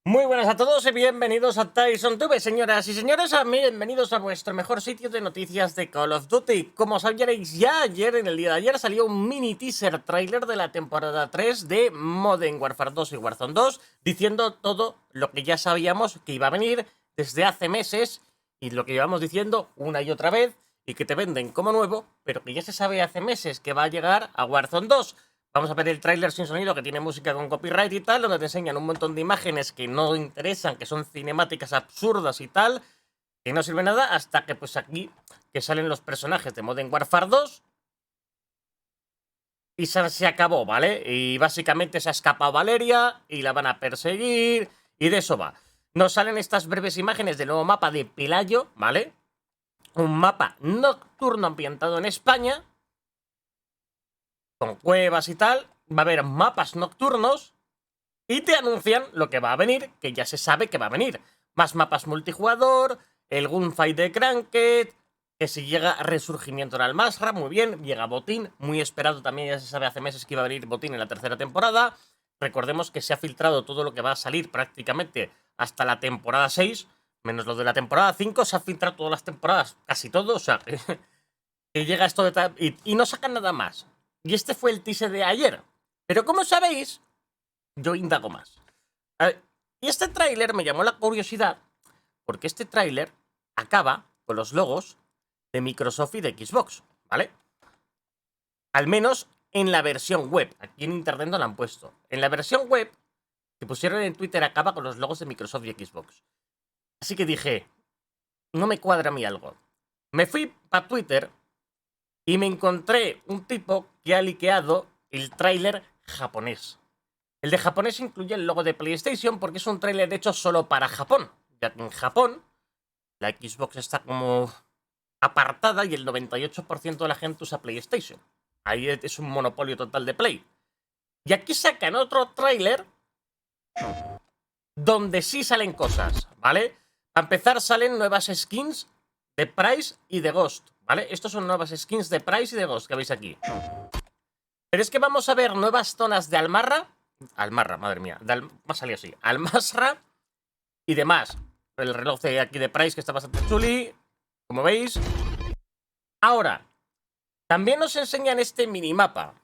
Muy buenas a todos y bienvenidos a TysonTube, señoras y señores, bienvenidos a vuestro mejor sitio de noticias de Call of Duty. Como sabréis, ya ayer, en el día de ayer, salió un mini teaser trailer de la temporada 3 de Modern Warfare 2 y Warzone 2, diciendo todo lo que ya sabíamos que iba a venir desde hace meses y lo que llevamos diciendo una y otra vez y que te venden como nuevo, pero que ya se sabe hace meses que va a llegar a Warzone 2. Vamos a ver el tráiler sin sonido, que tiene música con copyright y tal, donde te enseñan un montón de imágenes que no interesan, que son cinemáticas absurdas y tal, que no sirve nada, hasta que pues aquí que salen los personajes de Modern Warfare 2 y se acabó, ¿vale? Y básicamente se ha escapado Valeria y la van a perseguir y de eso va. Nos salen estas breves imágenes del nuevo mapa de Pelayo, ¿vale? Un mapa nocturno ambientado en España, con cuevas y tal, va a haber mapas nocturnos y te anuncian lo que va a venir, que ya se sabe que va a venir. Más mapas multijugador, el gunfight de Cranked, que si llega resurgimiento en Al-Masra, muy bien, llega Botín, muy esperado también, ya se sabe hace meses que iba a venir Botín en la tercera temporada. Recordemos que se ha filtrado todo lo que va a salir prácticamente hasta la temporada 6, menos lo de la temporada 5, se ha filtrado todas las temporadas, casi todo, o sea, que llega esto de y no sacan nada más. Y este fue el teaser de ayer. Pero como sabéis, yo indago más. Y este tráiler me llamó la curiosidad porque este tráiler acaba con los logos de Microsoft y de Xbox, ¿vale? Al menos en la versión web. Aquí en internet no la han puesto. En la versión web que pusieron en Twitter acaba con los logos de Microsoft y Xbox. Así que dije, no me cuadra a mí algo. Me fui para Twitter y me encontré un tipo que ha liqueado el tráiler japonés. El de japonés incluye el logo de PlayStation porque es un tráiler hecho solo para Japón, ya que en Japón la Xbox está como apartada y el 98% de la gente usa PlayStation. Ahí es un monopolio total de Play. Y aquí sacan otro tráiler donde sí salen cosas, ¿vale? Para empezar salen nuevas skins de Price y de Ghost, ¿vale? Estos son nuevas skins de Price y de Ghost que veis aquí. Pero es que vamos a ver nuevas zonas de Al-Masra, madre mía, me ha salido así, Al-Masra y demás. El reloj de aquí de Price que está bastante chuli, como veis. Ahora, también nos enseñan este minimapa.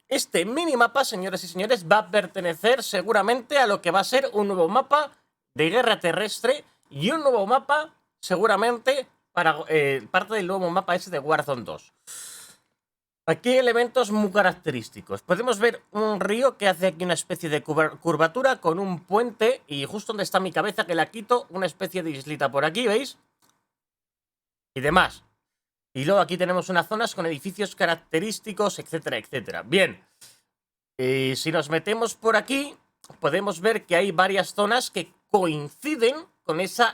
Este minimapa, señores y señores, va a pertenecer seguramente a lo que va a ser un nuevo mapa de guerra terrestre y un nuevo mapa seguramente para parte del nuevo mapa ese de Warzone 2. Aquí hay elementos muy característicos. Podemos ver un río que hace aquí una especie de curvatura con un puente y justo donde está mi cabeza, que la quito, una especie de islita por aquí, ¿veis? Y demás. Y luego aquí tenemos unas zonas con edificios característicos, etcétera, etcétera. Bien. Si nos metemos por aquí, podemos ver que hay varias zonas que coinciden con ese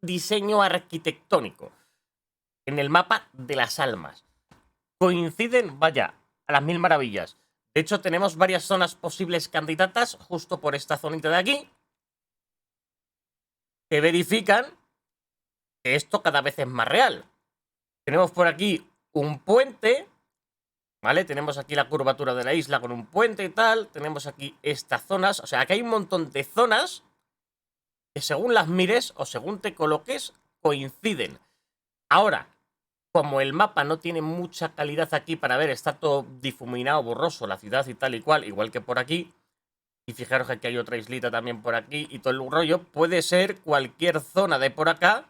diseño arquitectónico en el mapa de las almas. Coinciden, vaya, a las mil maravillas. De hecho, tenemos varias zonas posibles candidatas justo por esta zonita de aquí que verifican que esto cada vez es más real. Tenemos por aquí un puente, ¿vale? Tenemos aquí la curvatura de la isla con un puente y tal. Tenemos aquí estas zonas. O sea, aquí hay un montón de zonas que según las mires o según te coloques, coinciden. Ahora, como el mapa no tiene mucha calidad aquí para ver, está todo difuminado, borroso, la ciudad y tal y cual, igual que por aquí. Y fijaros que aquí hay otra islita también por aquí y todo el rollo. Puede ser cualquier zona de por acá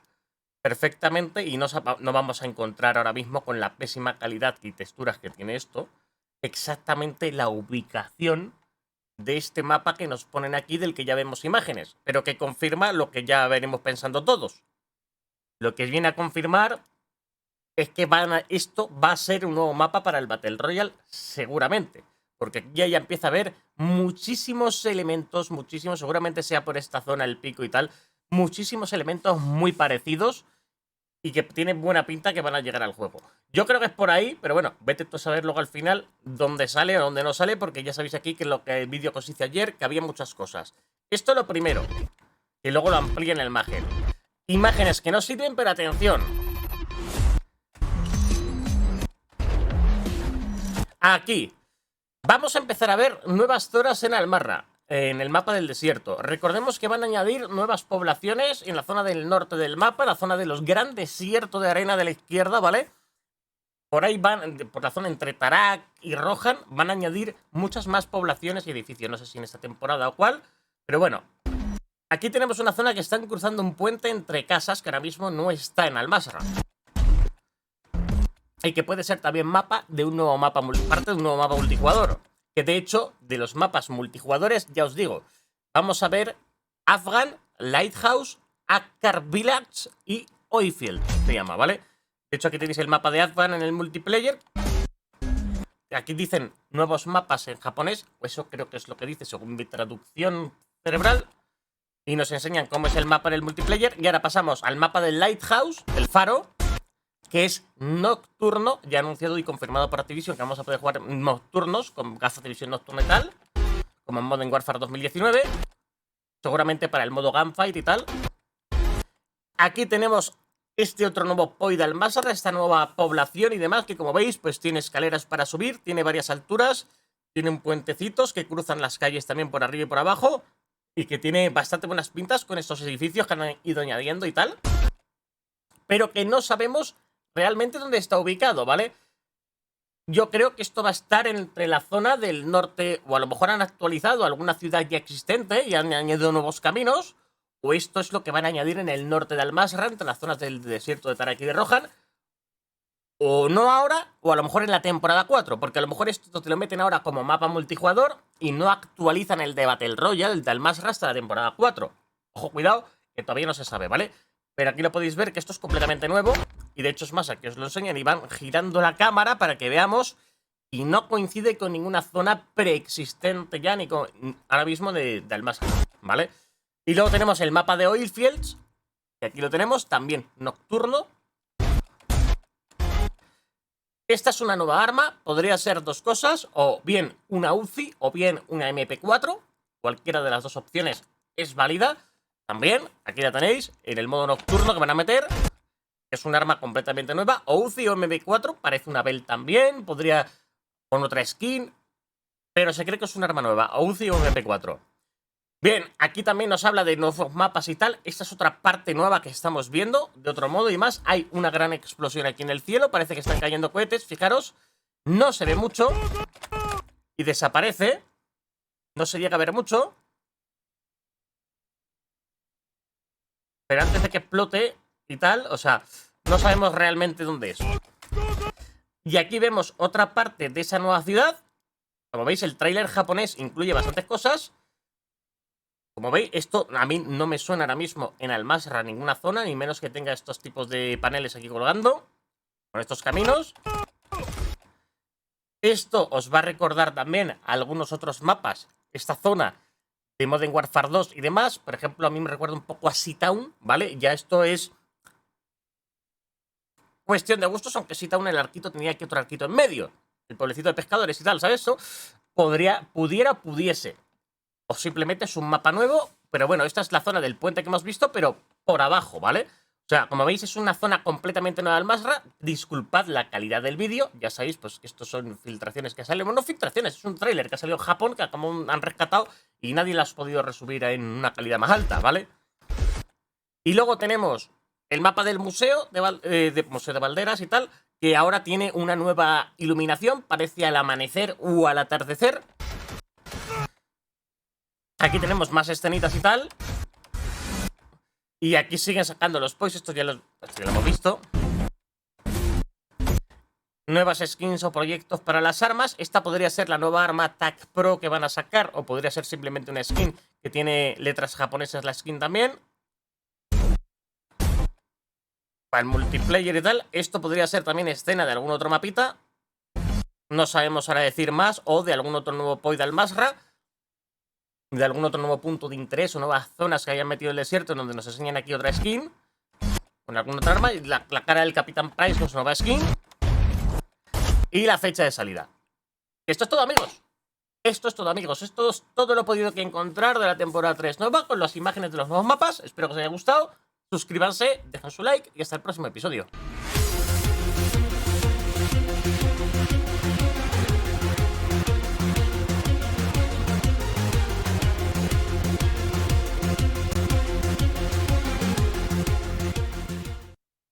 perfectamente y no vamos a encontrar ahora mismo con la pésima calidad y texturas que tiene esto exactamente la ubicación de este mapa que nos ponen aquí, del que ya vemos imágenes, pero que confirma lo que ya venimos pensando todos. Lo que viene a confirmar es que esto va a ser un nuevo mapa para el Battle Royale, seguramente. Porque aquí ya empieza a haber muchísimos elementos, seguramente sea por esta zona, el pico y tal, muchísimos elementos muy parecidos y que tienen buena pinta que van a llegar al juego. Yo creo que es por ahí, pero bueno, vete tú a saber luego al final dónde sale o dónde no sale, porque ya sabéis aquí que lo que el vídeo que os hice ayer, que había muchas cosas. Esto es lo primero, y luego lo amplíe en la imagen. Imágenes que no sirven, pero atención. Aquí vamos a empezar a ver nuevas zonas en Al-Masra. en el mapa del desierto. Recordemos que van a añadir nuevas poblaciones en la zona del norte del mapa, la zona de los gran desiertos de arena de la izquierda, ¿vale? Por ahí van, por la zona entre Tarak y Rohan, van a añadir muchas más poblaciones y edificios. No sé si en esta temporada o cuál, pero bueno. Aquí tenemos una zona que están cruzando un puente entre casas que ahora mismo no está en Al-Mazrah. Y que puede ser también mapa de un nuevo mapa, parte de un nuevo mapa multijugador. Que de hecho, de los mapas multijugadores, ya os digo, vamos a ver Afghan, Lighthouse, Akkar Village y Oilfield, se llama, ¿vale? De hecho, aquí tenéis el mapa de Afghan en el multiplayer. Aquí dicen nuevos mapas en japonés, o eso creo que es lo que dice según mi traducción cerebral. Y nos enseñan cómo es el mapa en el multiplayer. Y ahora pasamos al mapa del Lighthouse, el faro, que es nocturno, ya anunciado y confirmado por Activision, que vamos a poder jugar nocturnos, con gafas de visión nocturna y tal, como en Modern Warfare 2019, seguramente para el modo Gunfight y tal. Aquí tenemos este otro nuevo Poi de Al-Mazrah, esta nueva población y demás, que como veis, pues tiene escaleras para subir, tiene varias alturas, tienen puentecitos que cruzan las calles también por arriba y por abajo, y que tiene bastante buenas pintas con estos edificios que han ido añadiendo y tal, pero que no sabemos realmente dónde está ubicado, ¿vale? Yo creo que esto va a estar entre la zona del norte, o a lo mejor han actualizado alguna ciudad ya existente y han añadido nuevos caminos, o esto es lo que van a añadir en el norte de Al-Mazrah, entre las zonas del desierto de Tarak y de Rohan, o no ahora, o a lo mejor en la temporada 4, porque a lo mejor esto te lo meten ahora como mapa multijugador y no actualizan el de Battle Royale, el de Al-Mazrah, hasta la temporada 4. Ojo, cuidado, que todavía no se sabe, ¿vale? Pero aquí lo podéis ver que esto es completamente nuevo. Y de hecho es más, aquí os lo enseñan y van girando la cámara para que veamos. Y no coincide con ninguna zona preexistente ya, ni con ahora mismo de Al-Mazrah, ¿vale? Y luego tenemos el mapa de Oilfields, que aquí lo tenemos, también nocturno. Esta es una nueva arma, podría ser dos cosas, o bien una UCI o bien una MP4. Cualquiera de las dos opciones es válida. También, aquí la tenéis, en el modo nocturno que van a meter. Es un arma completamente nueva. O UCI o MP4, parece una Bell también. Podría con otra skin, pero se cree que es un arma nueva. O UCI o MP4. Bien, aquí también nos habla de nuevos mapas y tal. Esta es otra parte nueva que estamos viendo, de otro modo y más. Hay una gran explosión aquí en el cielo. Parece que están cayendo cohetes, fijaros. No se ve mucho. Y desaparece. No se llega a ver mucho. Pero antes de que explote y tal, o sea, no sabemos realmente dónde es. Y aquí vemos otra parte de esa nueva ciudad. Como veis, el tráiler japonés incluye bastantes cosas. Como veis, esto a mí no me suena ahora mismo en Al-Mazrah ninguna zona, ni menos que tenga estos tipos de paneles aquí colgando, con estos caminos. Esto os va a recordar también a algunos otros mapas, esta zona de Modern Warfare 2 y demás. Por ejemplo, a mí me recuerda un poco a Seatown, ¿vale? Ya esto es cuestión de gustos, aunque Seatown el arquito tenía aquí otro arquito en medio. El pueblecito de pescadores y tal, ¿sabes? Eso pudiese. O simplemente es un mapa nuevo, pero bueno, esta es la zona del puente que hemos visto, pero por abajo, ¿vale? O sea, como veis, es una zona completamente nueva del Al-Mazrah. Disculpad la calidad del vídeo. Ya sabéis, pues que estos son filtraciones que salen. Bueno, no filtraciones, es un tráiler que ha salido en Japón, que han rescatado y nadie las ha podido resubir en una calidad más alta, ¿vale? Y luego tenemos el mapa del museo, Museo de Valderas y tal, que ahora tiene una nueva iluminación. Parece al amanecer o al atardecer. Aquí tenemos más escenitas y tal. Y aquí siguen sacando los pois. Esto ya lo hemos visto. Nuevas skins o proyectos para las armas. Esta podría ser la nueva arma TAC Pro que van a sacar. O podría ser simplemente una skin que tiene letras japonesas la skin también. Para el multiplayer y tal. Esto podría ser también escena de algún otro mapita. No sabemos ahora decir más. O de algún otro nuevo Poi de Al-Mazrah. De algún otro nuevo punto de interés o nuevas zonas que hayan metido el desierto, en donde nos enseñan aquí otra skin con alguna otra arma. Y la cara del Capitán Price con su nueva skin. Y la fecha de salida. Esto es todo, amigos. Esto es todo, amigos. Esto es todo lo podido que encontrar de la temporada 3 nueva, con las imágenes de los nuevos mapas. Espero que os haya gustado. Suscríbanse, dejen su like y hasta el próximo episodio.